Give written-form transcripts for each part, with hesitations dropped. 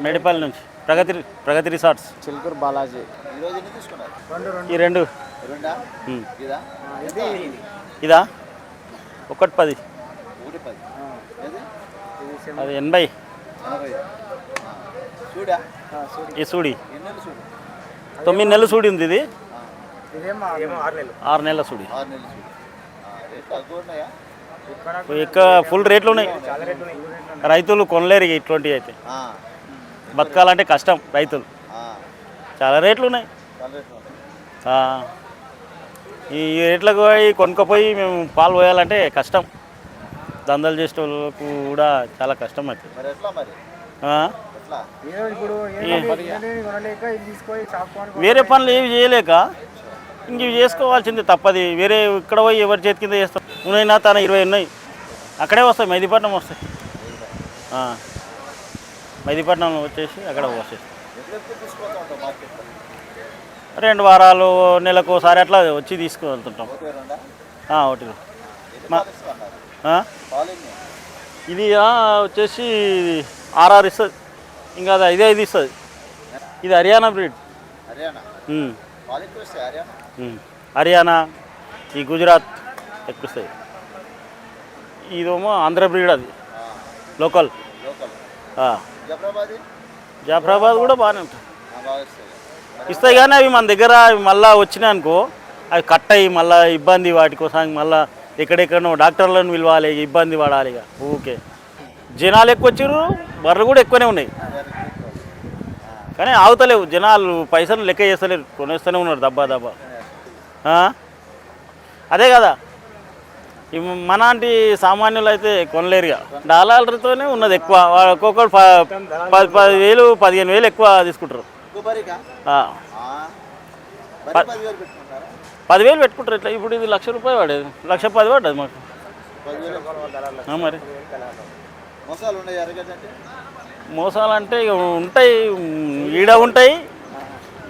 మేడిపల్లి నుంచి ప్రగతి రిసార్ట్స్ చిలుకూరు బాలాజీ. ఈ రెండు ఇదా 110 అది 80 ఈ సూడి 9 నెలలు సూడి ఉంది ఇది 6 నెలల సూడి ఎక్కువ ఫుల్ రేట్లు ఉన్నాయి రైతులు కొనలేరు ఇటువంటివి అయితే బతకాలంటే కష్టం రైతులు చాలా రేట్లు ఉన్నాయి ఈ రేట్లకు పోయి కొనుక్కపోయి మేము పాలు పోయాలంటే కష్టం దందలు చేసే వాళ్ళకు కూడా చాలా కష్టం అవుతుంది వేరే పనులు ఏవి చేయలేక ఇంక ఇవి చేసుకోవాల్సిందే తప్పది వేరే ఇక్కడ పోయి ఎవరి చేతి కింద చేస్తాం ఉన్నాయినా తన 20 ఉన్నాయి అక్కడే వస్తాయి మెహదీపట్నం వస్తాయి మెహదీపట్నంలో వచ్చేసి అక్కడ వచ్చేస్తాం 2 వారాలు నెలకు ఒకసారి అట్లా వచ్చి తీసుకువెళ్తుంటాం ఒకటి ఇది వచ్చేసి 6 ఇస్తుంది ఇంకా అది 5 ఇస్తుంది ఇది హర్యానా బ్రీడ్ హర్యానా ఈ గుజరాత్ ఎక్కువస్తుంది ఇదేమో ఆంధ్ర బ్రీడ్ అది లోకల్ జాఫరాబాద్ కూడా బాగానే ఉంటుంది ఇస్తాయి కానీ అవి మన దగ్గర మళ్ళీ వచ్చినాయి అనుకో అవి కట్ అయ్యి మళ్ళీ ఇబ్బంది వాటి కోసం మళ్ళీ ఎక్కడెక్కడనో డాక్టర్లను పిలవాలి ఇబ్బంది పడాలి ఇక ఊకే జనాలు ఎక్కువ వచ్చారు బర్రెలు కూడా ఎక్కువనే ఉన్నాయి కానీ ఆగుతలేవు జనాలు పైసలు లెక్క చేస్తలేరు కొనేస్తూనే ఉన్నారు దబ్బా అదే కదా మనాంటి సామాన్యులు అయితే కొనలేరుగా డాలర్లతోనే ఉన్నది ఎక్కువ ఒక్కొక్కరు 10,000 15,000 ఎక్కువ తీసుకుంటారు 10,000 పెట్టుకుంటారు ఇట్లా ఇప్పుడు ఇది ₹1,00,000 పడేది 1,10,000 పడ్డది మాకు మరి మోసాలు అంటే ఇక ఉంటాయి ఈడ ఉంటాయి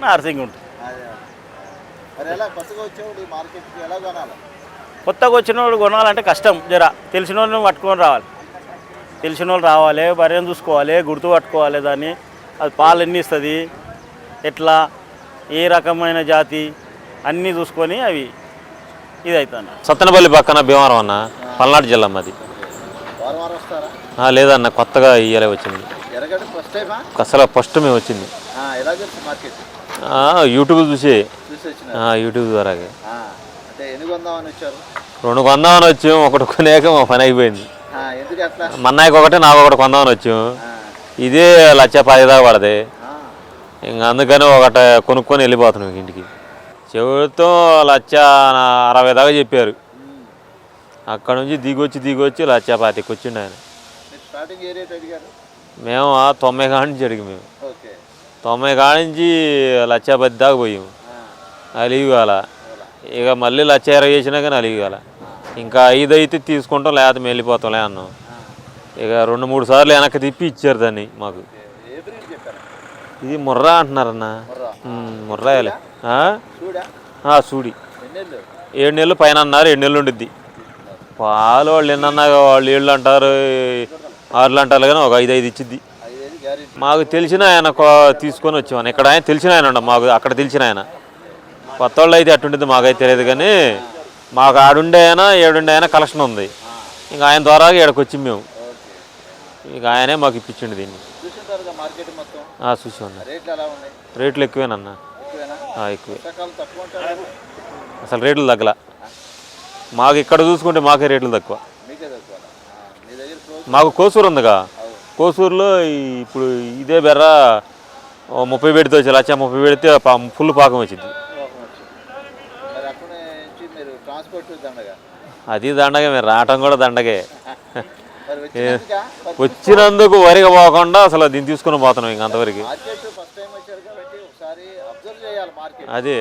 నార్సింగ్ ఉంటాయి కొత్తగా వచ్చిన వాళ్ళు కొనాలంటే కష్టం జర తెలిసిన వాళ్ళని పట్టుకొని రావాలి తెలిసిన వాళ్ళు రావాలి బర్రెను చూసుకోవాలి గుర్తు పట్టుకోవాలి దాన్ని అది పాలు ఎన్ని ఇస్తుంది ఎట్లా ఏ రకమైన జాతి అన్నీ చూసుకొని అవి ఇది అవుతాను. సత్తెనపల్లి పక్కన భీమవరం అన్న పల్నాడు జిల్లా మాది లేదన్న కొత్తగా ఇయ్యలే వచ్చింది అసలు ఫస్ట్ మేము వచ్చింది యూట్యూబ్ చూసి యూట్యూబ్ ద్వారా 2 కొందామని వచ్చాం ఒకటి కొనేక మా పని అయిపోయింది మన్నాయికి ఒకటి నాకు ఒకటి కొందామని వచ్చాం ఇదే 1,10,000 దాకా పడది ఇంక అందుకని ఒకటి కొనుక్కొని వెళ్ళిపోతున్నాం ఇంటికి చెవులతో 1,60,000 దాకా చెప్పారు అక్కడ నుంచి దిగొచ్చి 1,25,000 వచ్చిండు ఆయన మేము 90 కాడి నుంచి అడిగి మేము 90 కాడి నుంచి 1,10,000 దాకా పోయాము అలిగి కాల ఇక మళ్ళీ 1,20,000 చేసినా కానీ అలిగి కాల ఇంకా 5 అయితే తీసుకుంటాం లేకపోతే మేము వెళ్ళిపోతాంలే అన్నాం ఇక 2-3 సార్లు వెనక్కి తిప్పి ఇచ్చారు దాన్ని మాకు ఇది ముర్రా అంటున్నారన్న ముర్రాయాలి సూడి 7 నెలలు పైన అన్నారు 7 నెలలు ఉండిద్ది పాలు వాళ్ళు ఎన్నన్నా వాళ్ళు 7 అంటారు 6 అంటారు కానీ ఒక 5 ఇచ్చిద్ది మాకు తెలిసిన ఆయన తీసుకొని వచ్చామని ఇక్కడ ఆయన తెలిసిన ఆయన ఉండ మాకు అక్కడ తెలిసిన ఆయన కొత్త వాళ్ళు అయితే అట్టుంటుంది మాకైతే తెలియదు కానీ మాకు ఆడుండే అయినా 7 అయినా కలెక్షన్ ఉంది ఇంకా ఆయన ద్వారా ఇక్కడికి వచ్చి మేము ఇక ఆయనే మాకు ఇప్పించండి దీన్ని చూసి ఉన్నా రేట్లు ఎక్కువేనన్నా ఎక్కువే అసలు రేట్లు తగ్గల మాకు ఇక్కడ చూసుకుంటే మాకే రేట్లు తక్కువ మాకు కోసూరు ఉందిగా కోసూరులో ఇప్పుడు ఇదే బెర్ర 30 పెడితే వచ్చి 1,30,000 పెడితే ఫుల్ పాకం వచ్చింది అది దండగే మీరు రావటం కూడా దండగే వచ్చినందుకు వరిగా పోకుండా అసలు దీన్ని తీసుకుని పోతున్నాం ఇంక అంతవరకు అదే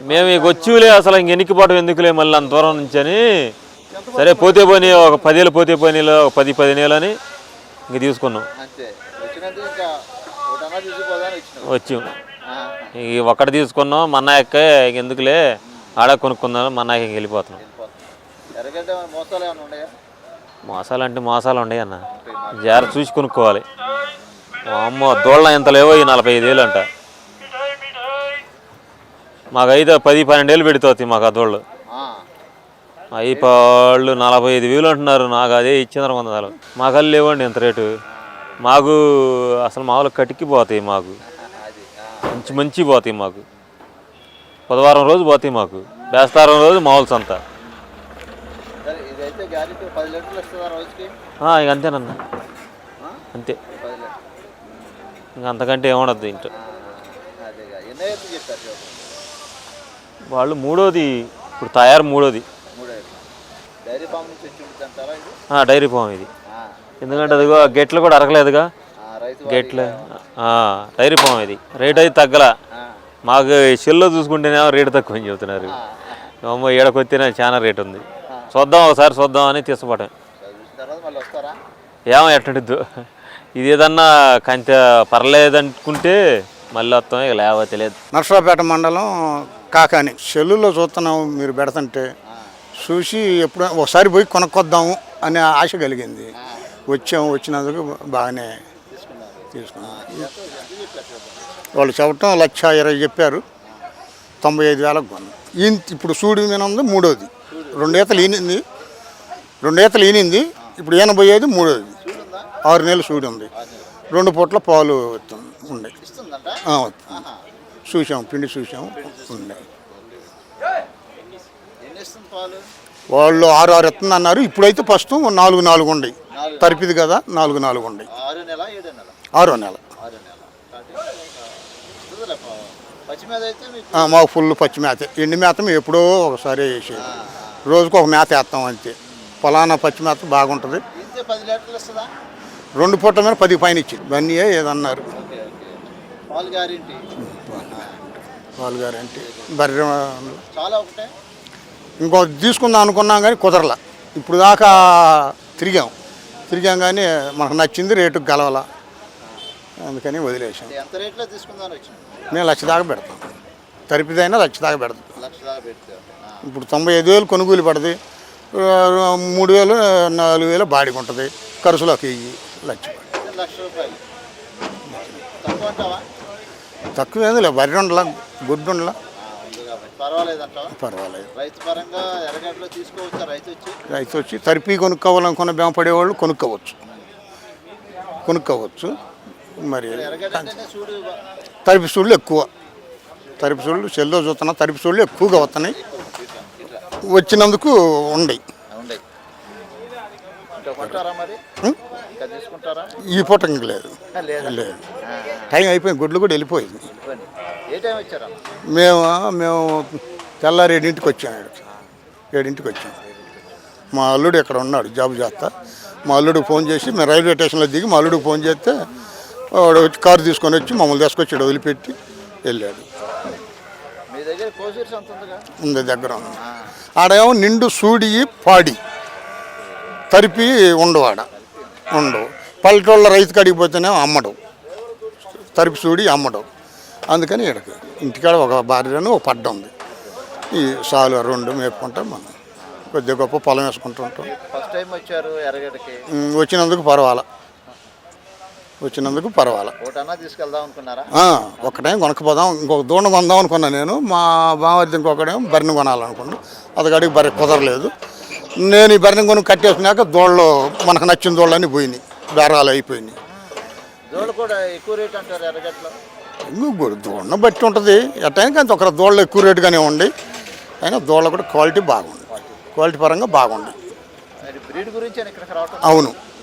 మేము ఇక వచ్చిలే అసలు ఇంక ఎన్నికపాటు ఎందుకులే మళ్ళీ అంత దూరం నుంచి అని సరే పోతే పోనీ ఒక 10 ఏళ్ళు పోతే పోనీలో 10-15 ఏళ్ళు అని ఇంక తీసుకున్నాం వచ్చాం ఇక ఒక్కటి తీసుకున్నాం మన్నాయక్క ఎందుకులే ఆడ కొనుక్కుందాం మన్నాయకి వెళ్ళిపోతున్నాం మోసాలు అంటే మోసాలు ఉన్నాయి అన్న, జాగ్రత్త చూసి కొనుక్కోవాలి. అమ్మ దోళ్ళ ఎంత లేవో ఈ 45,000 అంట. మాకైతే 10-12 ఏళ్ళు పెడుతుంది మాకు ఆ దోళ్ళు. అవి వాళ్ళు 45,000 అంటున్నారు. నాకు అదే ఇచ్చిందరు 100. మాకు లేవండి ఎంత రేటు. మాకు అసలు మామూలు కటికి పోతాయి, మాకు మంచి పోతాయి. మాకు బుధవారం రోజు పోతాయి, మాకు బేస్తారం రోజు మామూలు సంత. ఇక అంతేనన్నా, అంతే. ఇంక అంతకంటే ఏముండద్దు ఇంట్లో. వాళ్ళు మూడోది, ఇప్పుడు తయారు మూడోది డైరీ ఫామ్ ఇది. ఎందుకంటే అదిగో గెట్లు కూడా అరగలేదుగా, గెట్లు డైరీ ఫామ్ ఇది. రేట్ అయితే తగ్గల. మాకు సెల్లో చూసుకుంటేనేమో రేటు తక్కువ అని చెబుతున్నారు. అమ్మ ఏడకొస్తేనే చాలా రేటు ఉంది. చూద్దాం ఒకసారి చూద్దాం అని తీసుకోవటం. ఏమో ఎట్టడిద్దు, ఇది ఏదన్నా కంత పర్లేదనుకుంటే మళ్ళీ వస్తాం, ఇక లేకపోతే లేదు. నర్సరావుపేట మండలం కాకాని సెల్లులో చూస్తున్నాం, మీరు పెడుతుంటే చూసి ఎప్పుడు ఒకసారి పోయి కొనుక్కొద్దాము అనే ఆశ కలిగింది. వచ్చినందుకు బాగానే తీసుకున్నాం. వాళ్ళు చెప్పటం 1,20,000 చెప్పారు, 95,000 కొన్నాం. ఇప్పుడు సూడి మీద ఉంది మూడోది. 2 ఈతలు ఈనింది, ఇప్పుడు ఈనబోయేది మూడోది. 6 నెలలు సూడి ఉంది, 2 పూట్ల పాలు ఉన్నాయి. చూసాము, పిండి చూసాము, ఉన్నాయి. వాళ్ళు 6 ఎత్తుంది అన్నారు. ఇప్పుడైతే ఫస్ట్ 4 ఉన్నాయి. తరిపిది కదా, 4 ఉన్నాయి. 6వ నెల. మాకు ఫుల్ పచ్చి మేత. ఎండి మేత మేము ఎప్పుడో ఒకసారి వేసేది, రోజుకు ఒక మేత వేస్తాం అంతే. పొలానా పచ్చి మేత బాగుంటుంది. 2 పూట్ల మీద 10 పైన ఇచ్చింది. ఇవన్నీ ఏదన్నారు పాలు గ్యారెంటీ. బర్రె ఇంకో తీసుకుందాం అనుకున్నాం కానీ కుదరలా. ఇప్పుడు దాకా తిరిగాం కానీ మనకు నచ్చింది, రేటుకు గలవాల, అందుకని వదిలేసాం. మేము 1,00,000 దాకా పెడతాం. తరిపిదైనా 1,00,000 దాకా పెడతాం. ఇప్పుడు 95,000 కొనుగోలు పడుతుంది, 3,000 4,000 బాడికి ఉంటుంది. ఖర్చులో 1,00,000. తక్కువేంది లే, బర్రె ఉండలా, గుడ్డు ఉండలా, పర్వాలేదు. రైతు వచ్చి తరిపి కొనుక్కోవాలనుకున్న బేమ పడేవాళ్ళు కొనుక్కోవచ్చు. మరి తరిపి సూళ్ళు ఎక్కువ, తరిపి సూళ్ళు సెల్లో చూస్తున్నా, తరిపి సూళ్ళు ఎక్కువగా వస్తున్నాయి. వచ్చినందుకు ఉండయి. ఈ పూట ఇంక లేదు. టైం అయిపోయింది, గుడ్లు కూడా వెళ్ళిపోయింది. మేము తెల్లారి 7ంటికి వచ్చాం. 7ంటికి వచ్చాం. మా అల్లుడు ఇక్కడ ఉన్నాడు, జాబ్ చేస్తా. మా అల్లుడికి ఫోన్ చేసి మేము రైల్వే స్టేషన్లో దిగి మా అల్లుడికి ఫోన్ చేస్తే వాడు వచ్చి కారు తీసుకొని వచ్చి మమ్మల్ని తీసుకొచ్చి వదిలిపెట్టి వెళ్ళాడు. ఉంది, దగ్గర ఉంది. ఆడేమో నిండు సూడి పాడి తరిపి ఉండవు. పల్లెటూళ్ళ రైతు కాడికి పోతేనేమో అమ్మడు, తరిపి సూడి అమ్మడు. అందుకని ఇక్కడికి ఇంటికాడ ఒక భార్యను ఒక పడ్డ ఉంది. ఈ సాలు 2 మేపుకుంటాం. మనం కొద్దిగా గొప్ప పొలం వేసుకుంటుంటాం. వచ్చినందుకు పర్వాలా. ఒకటేం కొనకపోదాం, ఇంకొక దూడ కొందాం అనుకున్నా నేను. మా బామర్ది ఇంకొకటేమో బర్రెని కొనాలనుకున్నాను. అదిగాడికి బర్రె కుదరలేదు. నేను ఈ బర్రెని కొని కట్టేసినాక దూడలు మనకు నచ్చిన దూడలన్నీ పోయినాయి, బేరాలు అయిపోయినాయి. దూడను బట్టి ఉంటుంది. ఎట్టయినా కానీ ఒక దూడలు ఎక్కువ రేటుగానే ఉండి, అయినా దూడలు కూడా క్వాలిటీ బాగుంది, క్వాలిటీ పరంగా బాగుంది. అవును.